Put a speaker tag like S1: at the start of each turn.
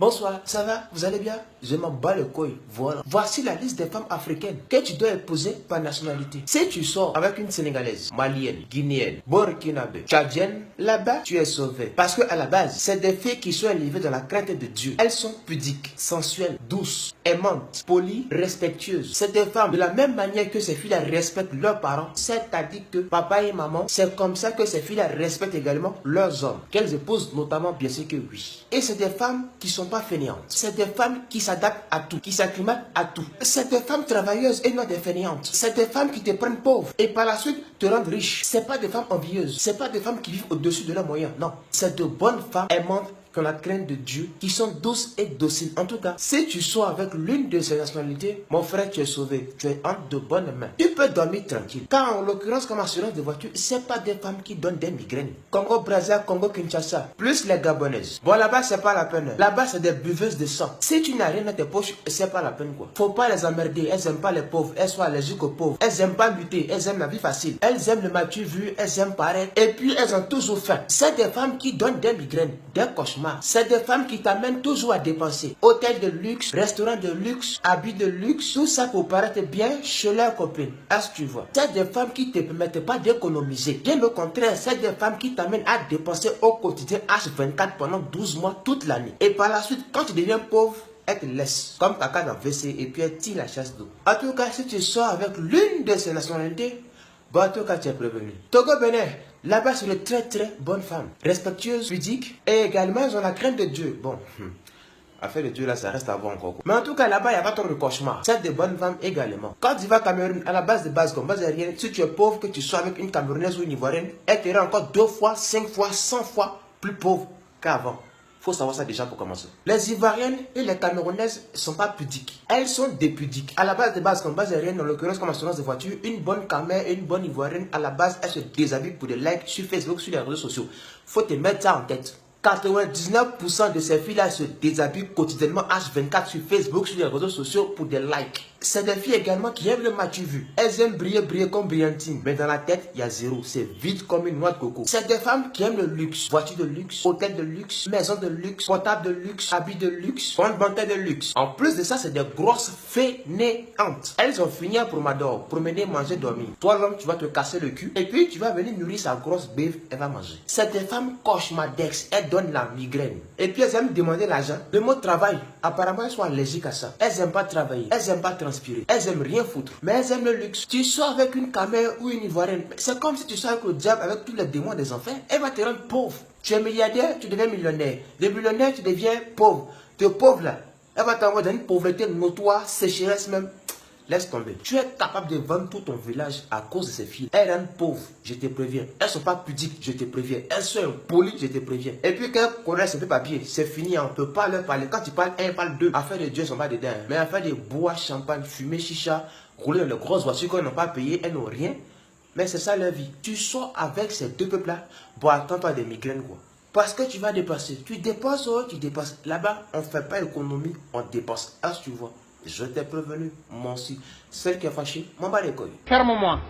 S1: Bonsoir, ça va? Vous allez bien? Je m'en bats le couille. Voilà. Voici la liste des femmes africaines que tu dois épouser par nationalité. Si tu sors avec une Sénégalaise, Malienne, Guinéenne, Burkinabé, Tchadienne, là-bas, tu es sauvé. Parce qu'à la base, c'est des filles qui sont élevées dans la crainte de Dieu. Elles sont pudiques, sensuelles, douces, aimantes, polies, respectueuses. C'est des femmes de la même manière que ces filles-là respectent leurs parents. C'est-à-dire que papa et maman, c'est comme ça que ces filles-là respectent également leurs hommes. Qu'elles épousent notamment, bien sûr que oui. Et c'est des femmes qui sont pas fainéantes. C'est des femmes qui s'adaptent à tout, qui s'acclimatent à tout. C'est des femmes travailleuses et non des fainéantes. C'est des femmes qui te prennent pauvre et par la suite te rendent riche. C'est pas des femmes envieuses. C'est pas des femmes qui vivent au-dessus de leurs moyens. Non. C'est de bonnes femmes aimantes qui ont la crainte de Dieu, qui sont douces et dociles. En tout cas, si tu sors avec l'une de ces nationalités, mon frère, tu es sauvé. Tu es entre de bonnes mains. Tu peux dormir tranquille. Car en l'occurrence, comme assurance de voiture, c'est pas des femmes qui donnent des migraines. Congo, Brazza, Congo, Kinshasa, plus les Gabonaises. Bon, là-bas, c'est pas la peine. Là-bas, c'est des buveuses de sang. Si tu n'as rien dans tes poches, c'est pas la peine, quoi. Faut pas les emmerder. Elles aiment pas les pauvres. Elles sont allergiques aux pauvres. Elles aiment pas lutter. Elles aiment la vie facile. Elles aiment le mature vu. Elles aiment paraître. Et puis, elles ont toujours faim. C'est des femmes qui donnent des migraines, des cauchemars. C'est des femmes qui t'amènent toujours à dépenser. Hôtel de luxe, restaurant de luxe, habits de luxe, tout ça pour paraître bien chez leurs copines. Est-ce que tu vois? C'est des femmes qui ne te permettent pas d'économiser. Bien au contraire, c'est des femmes qui t'amènent à dépenser au quotidien H24 pendant 12 mois toute l'année. Et par la suite, quand tu deviens pauvre, elle te laisse comme caca dans le WC et puis elle tire la chasse d'eau. En tout cas, si tu sors avec l'une de ces nationalités, bon, en tout cas, tu es prévenu. Togo Bénin, là-bas, c'est une très très bonne femme. Respectueuse, pudique, et également, elles ont la crainte de Dieu. Bon, affaire de Dieu, là, ça reste à voir encore. Mais en tout cas, là-bas, il n'y a pas trop de cauchemar. C'est des bonnes femmes également. Quand tu vas au Cameroun, à la base de base, comme base aérienne, si tu es pauvre, que tu sois avec une Camerounaise ou une Ivoirienne, elle te rend encore 2 fois, 5 fois, 100 fois plus pauvre qu'avant. Faut savoir ça déjà pour commencer. Les Ivoiriennes et les Camerounaises ne sont pas pudiques. Elles sont des pudiques. À la base de base, comme base aérienne, en l'occurrence comme assurance de voiture, une bonne Camère et une bonne Ivoirienne, à la base, elles se déshabillent pour des likes sur Facebook, sur les réseaux sociaux. Faut te mettre ça en tête. 99% de ces filles-là se déshabillent quotidiennement H24 sur Facebook, sur les réseaux sociaux pour des likes. C'est des filles également qui aiment le matu vu. Elles aiment briller comme brillantine. Mais dans la tête, il y a zéro. C'est vide comme une noix de coco. C'est des femmes qui aiment le luxe. Voiture de luxe, hôtel de luxe, maison de luxe, portable de luxe, habits de luxe, compte bancaire de luxe. En plus de ça, c'est des grosses fainéantes. Elles ont fini à promenade, promener, manger, dormir. Toi, l'homme, tu vas te casser le cul. Et puis, tu vas venir nourrir sa grosse bœuf. Elle va manger. C'est des femmes cauchemardesques. Elles donnent la migraine. Et puis, elles aiment demander l'argent. Le mot travail, apparemment, elles sont allergiques à ça. Elles n'aiment pas travailler. Elles n'aiment pas transpirer. Elles aiment rien foutre. Mais elles aiment le luxe. Tu sors avec une Camère ou une Ivoirienne. C'est comme si tu sors avec le diable, avec tous les démons des enfants. Elle va te rendre pauvre. Tu es milliardaire, tu deviens millionnaire. De millionnaire, tu deviens pauvre. Tu es pauvre là. Elle va t'envoyer dans une pauvreté notoire, sécheresse même. Laisse tomber. Tu es capable de vendre tout ton village à cause de ces filles. Elles rendent pauvres, je te préviens. Elles sont pas pudiques, je te préviens. Elles sont impolies, je te préviens. Et puis quand elles connaissent un peu papier, c'est fini, on ne peut pas leur parler. Quand tu parles un, parle deux. Affaire de Dieu, elles sont pas dedans. Mais affaire de bois, champagne, fumer, chicha, rouler dans les grosses voitures qu'elles n'ont pas payées, elles n'ont rien. Mais c'est ça leur vie. Tu sors avec ces deux peuples-là, bon, attends-toi des migraines, quoi. Parce que tu vas dépenser. Tu dépenses, oh, tu dépenses. Là-bas, on ne fait pas économie, on dépense. Ah, tu vois. Je t'ai prévenu, moi aussi. Celle qui est fâchée, m'en bat les couilles.
S2: Ferme-moi.